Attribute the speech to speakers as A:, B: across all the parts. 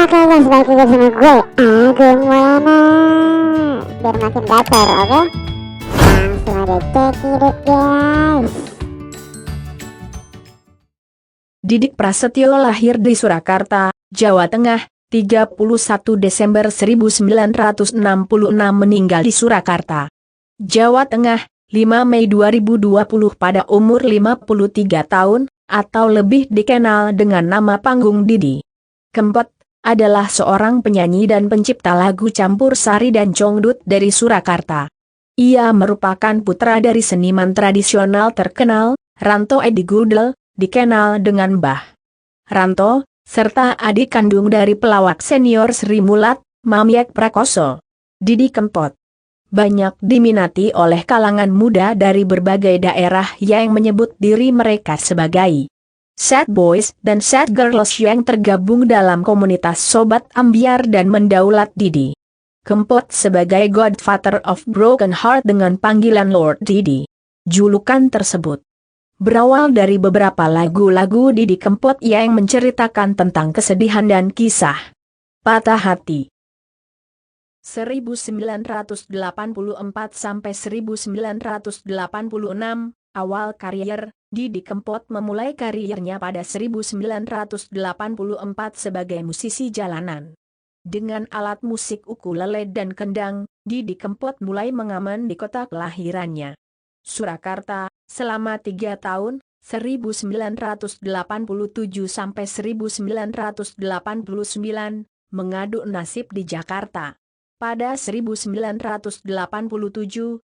A: kalian sedang juga sama gue, Agung Maulana. Biar makin gacor, oke? Langsung aja check it out, guys.
B: Didik Prasetyo lahir di Surakarta, Jawa Tengah, 31 Desember 1966, meninggal di Surakarta, Jawa Tengah, 5 Mei 2020 pada umur 53 tahun, atau lebih dikenal dengan nama panggung Didi Kempot, adalah seorang penyanyi dan pencipta lagu campur sari dan congdut dari Surakarta. Ia merupakan putra dari seniman tradisional terkenal, Ranto Edi Gudel, dikenal dengan Mbah Ranto, serta adik kandung dari pelawak senior Sri Mulat, Mamyek Prakoso. Didi Kempot banyak diminati oleh kalangan muda dari berbagai daerah yang menyebut diri mereka sebagai sad boys dan sad girls yang tergabung dalam komunitas Sobat Ambiar dan mendaulat Didi Kempot sebagai Godfather of Broken Heart dengan panggilan Lord Didi. Julukan tersebut berawal dari beberapa lagu-lagu Didi Kempot yang menceritakan tentang kesedihan dan kisah patah hati. 1984 sampai 1986, awal karier, Didi Kempot memulai karirnya pada 1984 sebagai musisi jalanan. Dengan alat musik ukulele dan kendang, Didi Kempot mulai mengamen di kota kelahirannya, Surakarta, selama 3 tahun, 1987 sampai 1989, mengadu nasib di Jakarta. Pada 1987,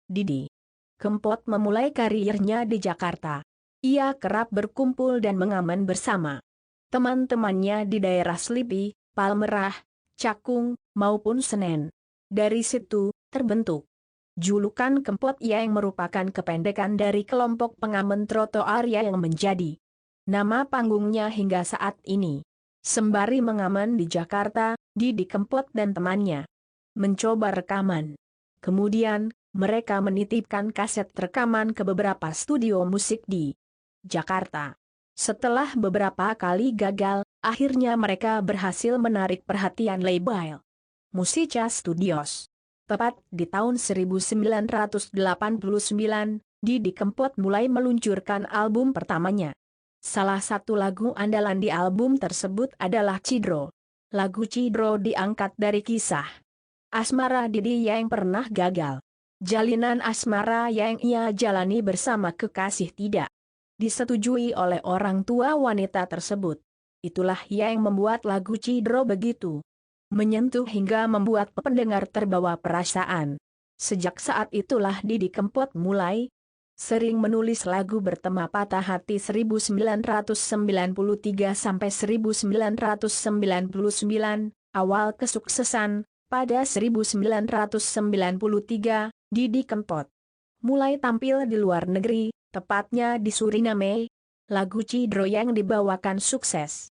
B: Didi Kempot memulai karirnya di Jakarta. Ia kerap berkumpul dan mengamen bersama teman-temannya di daerah Slipi, Palmerah, Cakung, maupun Senen. Dari situ, terbentuk julukan Kempot yang merupakan kependekan dari kelompok pengamen trotoar yang menjadi nama panggungnya hingga saat ini. Sembari mengamen di Jakarta, Didi Kempot dan temannya mencoba rekaman. Kemudian, mereka menitipkan kaset rekaman ke beberapa studio musik di Jakarta. Setelah beberapa kali gagal, akhirnya mereka berhasil menarik perhatian label Musica Studios. Tepat di tahun 1989, Didi Kempot mulai meluncurkan album pertamanya. Salah satu lagu andalan di album tersebut adalah Cidro. Lagu Cidro diangkat dari kisah asmara Didi yang pernah gagal. Jalinan asmara yang ia jalani bersama kekasih tidak disetujui oleh orang tua wanita tersebut. Itulah yang membuat lagu Cidro begitu menyentuh hingga membuat pendengar terbawa perasaan. Sejak saat itulah Didi Kempot mulai sering menulis lagu bertema patah hati 1993 sampai 1999, awal kesuksesan. Pada 1993, Didi Kempot mulai tampil di luar negeri, tepatnya di Suriname. Lagu Cidro yang dibawakan sukses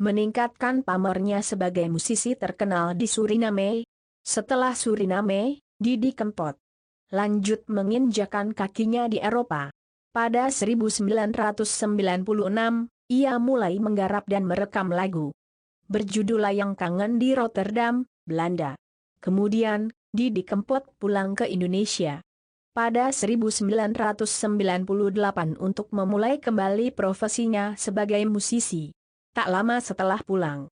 B: meningkatkan pamornya sebagai musisi terkenal di Suriname. Setelah Suriname, Didi Kempot lanjut menginjakan kakinya di Eropa. Pada 1996, ia mulai menggarap dan merekam lagu berjudul Layang Kangen di Rotterdam, Belanda. Kemudian, Didi Kempot pulang ke Indonesia pada 1998 untuk memulai kembali profesinya sebagai musisi. Tak lama setelah pulang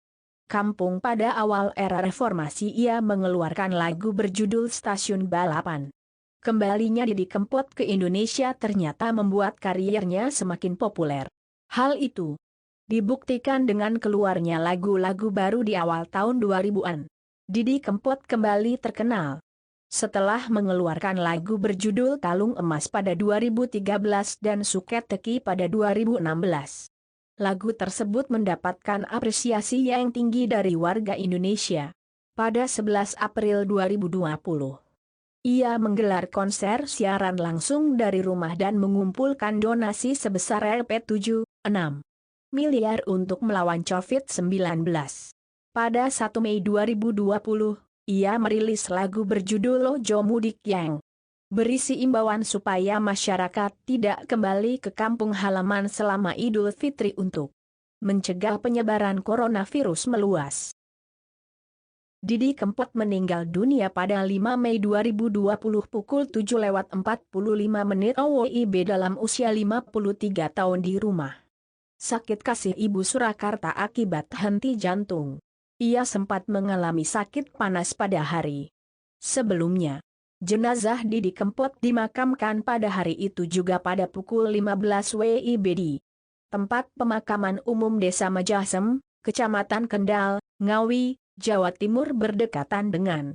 B: kampung pada awal era reformasi, ia mengeluarkan lagu berjudul Stasiun Balapan. Kembalinya Didi Kempot ke Indonesia ternyata membuat karirnya semakin populer. Hal itu dibuktikan dengan keluarnya lagu-lagu baru di awal tahun 2000-an. Didi Kempot kembali terkenal setelah mengeluarkan lagu berjudul Kalung Emas pada 2013 dan Suket Teki pada 2016. Lagu tersebut mendapatkan apresiasi yang tinggi dari warga Indonesia. Pada 11 April 2020, ia menggelar konser siaran langsung dari rumah dan mengumpulkan donasi sebesar Rp7,6 miliar untuk melawan COVID-19. Pada 1 Mei 2020, ia merilis lagu berjudul Lojo Mudik yang berisi imbauan supaya masyarakat tidak kembali ke kampung halaman selama Idul Fitri untuk mencegah penyebaran coronavirus meluas. Didi Kempot meninggal dunia pada 5 Mei 2020 pukul 7:45 WIB dalam usia 53 tahun di rumah sakit Kasih Ibu Surakarta akibat henti jantung. Ia sempat mengalami sakit panas pada hari sebelumnya. Jenazah Didi Kempot dimakamkan pada hari itu juga pada pukul 15 WIB di tempat pemakaman umum Desa Majasem, Kecamatan Kendal, Ngawi, Jawa Timur berdekatan dengan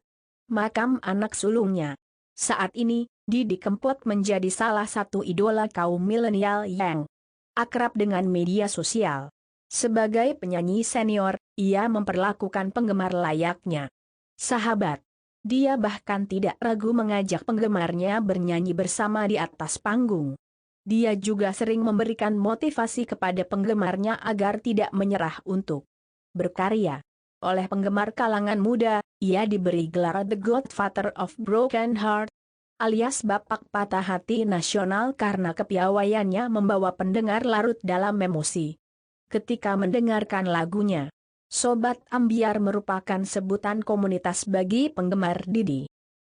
B: makam anak sulungnya. Saat ini, Didi Kempot menjadi salah satu idola kaum milenial yang akrab dengan media sosial. Sebagai penyanyi senior, ia memperlakukan penggemar layaknya sahabat. Dia bahkan tidak ragu mengajak penggemarnya bernyanyi bersama di atas panggung. Dia juga sering memberikan motivasi kepada penggemarnya agar tidak menyerah untuk berkarya. Oleh penggemar kalangan muda, ia diberi gelar The Godfather of Broken Heart, alias Bapak Patah Hati Nasional karena kepiawaiannya membawa pendengar larut dalam emosi ketika mendengarkan lagunya. Sobat Ambiar merupakan sebutan komunitas bagi penggemar Didi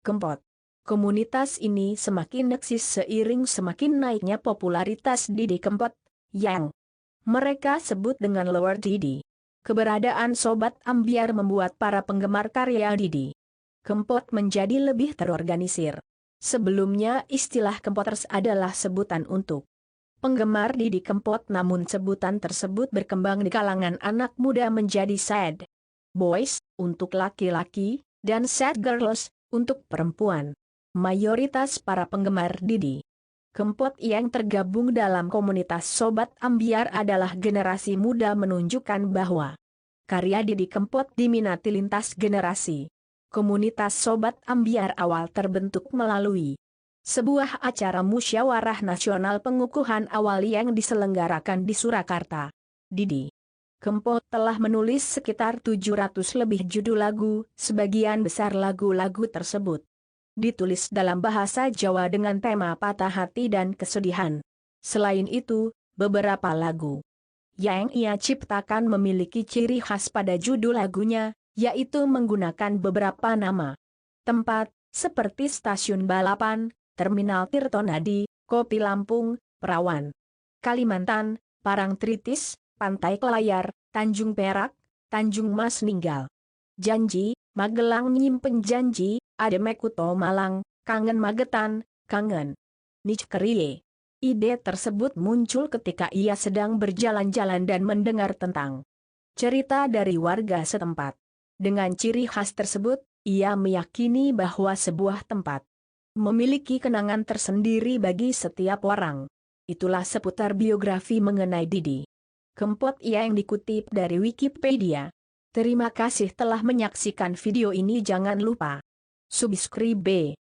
B: Kempot. Komunitas ini semakin eksis seiring semakin naiknya popularitas Didi Kempot, yang mereka sebut dengan Lord Didi. Keberadaan Sobat Ambiar membuat para penggemar karya Didi Kempot menjadi lebih terorganisir. Sebelumnya istilah Kempoters adalah sebutan untuk penggemar Didi Kempot, namun sebutan tersebut berkembang di kalangan anak muda menjadi Sad Boys untuk laki-laki dan Sad Girls untuk perempuan. Mayoritas para penggemar Didi Kempot yang tergabung dalam komunitas Sobat Ambiar adalah generasi muda, menunjukkan bahwa karya Didi Kempot diminati lintas generasi. Komunitas Sobat Ambiar awal terbentuk melalui sebuah acara musyawarah nasional pengukuhan awal yang diselenggarakan di Surakarta. Didi Kempot telah menulis sekitar 700 lebih judul lagu, sebagian besar lagu-lagu tersebut ditulis dalam bahasa Jawa dengan tema patah hati dan kesedihan. Selain itu, beberapa lagu yang ia ciptakan memiliki ciri khas pada judul lagunya, yaitu menggunakan beberapa nama tempat, seperti stasiun balapan, Terminal Tirtonadi, Kopi Lampung, Perawan, Kalimantan, Parangtritis, Pantai Kelayar, Tanjung Perak, Tanjung Mas Ninggal, Janji, Magelang Nyimpen Janji, Ademekuto Malang, Kangen Magetan, Kangen Nickerie. Ide tersebut muncul ketika ia sedang berjalan-jalan dan mendengar tentang cerita dari warga setempat. Dengan ciri khas tersebut, ia meyakini bahwa sebuah tempat memiliki kenangan tersendiri bagi setiap orang. Itulah seputar biografi mengenai Didi Kempot yang dikutip dari Wikipedia. Terima kasih telah menyaksikan video ini. Jangan lupa subscribe